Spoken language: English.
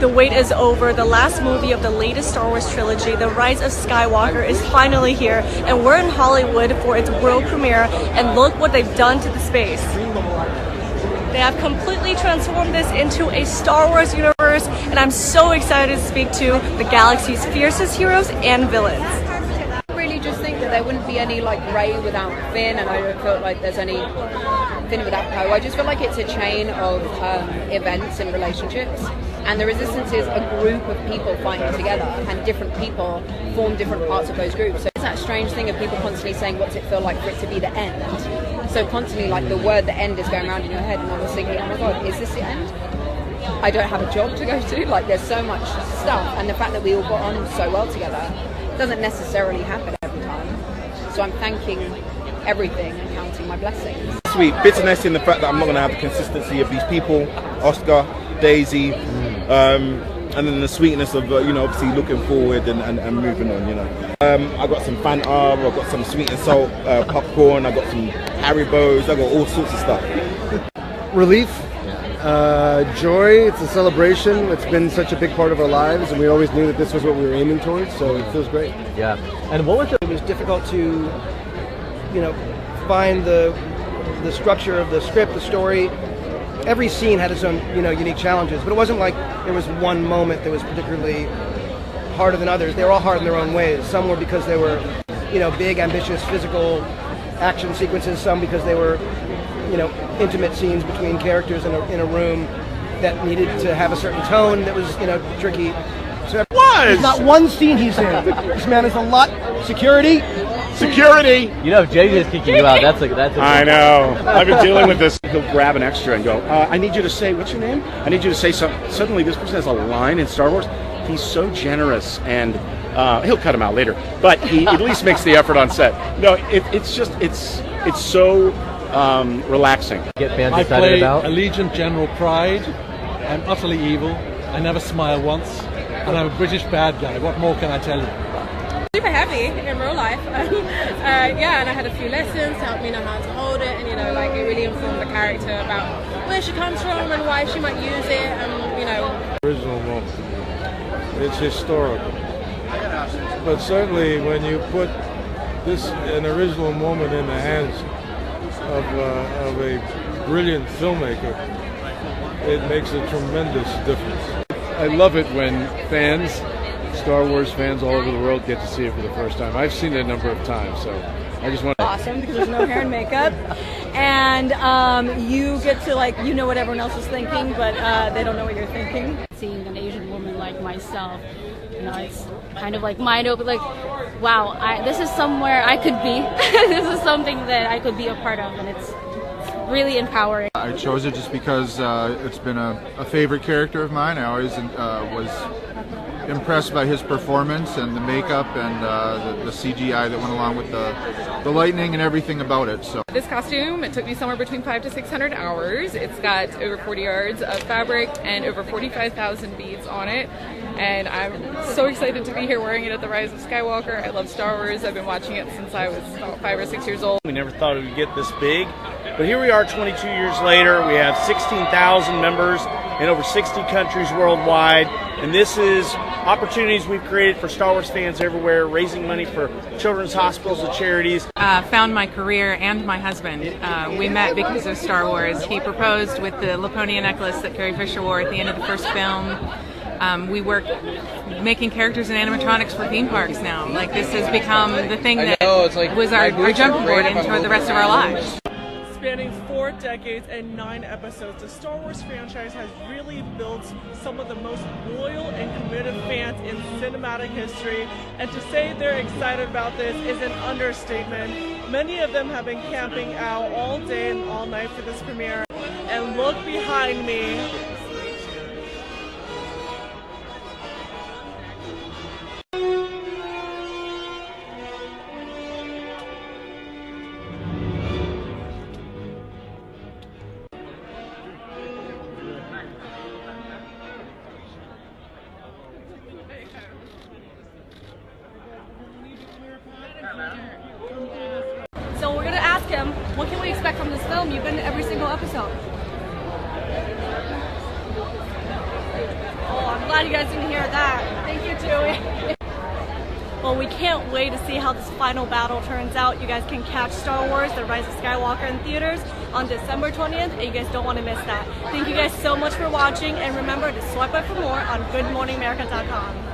The wait is over. The last movie of the latest Star Wars trilogy, The Rise of Skywalker, is finally here, and we're in Hollywood for its world premiere, and look what they've done to the space. They have completely transformed this into a Star Wars universe, and I'm so excited to speak to the galaxy's fiercest heroes and villains. I really just think that there wouldn't be any like Rey without Finn, and I don't feel like there's any Finn without Poe. I just feel like it's a chain of events and relationships. And the Resistance is a group of people fighting together, and different people form different parts of those groups. So it's that strange thing of people constantly saying, what's it feel like for it to be the end? So constantly, like, the word the end is going around in your head, and I was thinking, oh my god, is this the end? I don't have a job to go to. Like, there's so much stuff, and the fact that we all got on so well together doesn't necessarily happen every time. So I'm thanking everything and counting my blessings. Sweet bitterness in the fact that I'm not going to have the consistency of these people, Oscar, Daisy, and then the sweetness of obviously looking forward and moving on. I got some Fanta, I got some sweet and salt popcorn, I got some Haribos, I got all sorts of stuff. Relief, joy. It's a celebration. It's been such a big part of our lives, and we always knew that this was what we were aiming towards. So it feels great. Yeah. And what was it? It was difficult to, find the structure of the script, the story. Every scene had its own, unique challenges, but it wasn't like there was one moment that was particularly harder than others. They were all hard in their own ways. Some were because they were, big, ambitious, physical action sequences. Some because they were, intimate scenes between characters in a room that needed to have a certain tone that was, tricky. So there's not one scene he's in. This man is a lot. Security. If Jay is kicking you out, that's I know. I've been dealing with this. He'll grab an extra and go, I need you to say, what's your name? I need you to say something. Suddenly this person has a line in Star Wars. He's so generous, and he'll cut him out later, but he at least makes the effort on set. No, it's so relaxing. Get fans I excited play about Allegiant General Pride. I'm utterly evil. I never smile once, and I'm a British bad guy. What more can I tell you? Super heavy in real life. And I had a few lessons to help me know how to hold it, and it really informed the character about where she comes from and why she might use it, and Original moment. It's historical. But certainly when you put an original moment in the hands of a brilliant filmmaker, it makes a tremendous difference. I love it when Star Wars fans all over the world get to see it for the first time. I've seen it a number of times, so I just want to... Awesome, because there's no hair and makeup, and you get to what everyone else is thinking, but they don't know what you're thinking. Seeing an Asian woman like myself, it's kind of like mind open, wow, this is somewhere I could be. This is something that I could be a part of, and it's really empowering. I chose it just because it's been a favorite character of mine. I always was impressed by his performance and the makeup and the CGI that went along with the lightning and everything about it. So this costume, it took me somewhere between 500 to 600 hours. It's got over 40 yards of fabric and over 45,000 beads on it. And I'm so excited to be here wearing it at the Rise of Skywalker. I love Star Wars. I've been watching it since I was about 5 or 6 years old. We never thought it would get this big, but here we are 22 years later. We have 16,000 members in over 60 countries worldwide, and this is opportunities we've created for Star Wars fans everywhere, raising money for children's hospitals and charities. Found my career and my husband. We met because of Star Wars. He proposed with the Laponia necklace that Carrie Fisher wore at the end of the first film. We work making characters and animatronics for theme parks now. This has become the thing that was our jumping board into the rest of our lives. Spanning 4 decades and 9 episodes, the Star Wars franchise has really built some of the most loyal and committed fans in cinematic history, and to say they're excited about this is an understatement. Many of them have been camping out all day and all night for this premiere, and look behind me. So we're gonna ask him What can we expect from this film? You've been to every single episode. Oh, I'm glad you guys didn't hear that. Thank you, Joey. Well, we can't wait to see how this final battle turns out. You guys can catch Star Wars: The Rise of Skywalker in theaters on December 20th, and you guys don't want to miss that. Thank you guys so much for watching, and remember to swipe up for more on GoodMorningAmerica.com.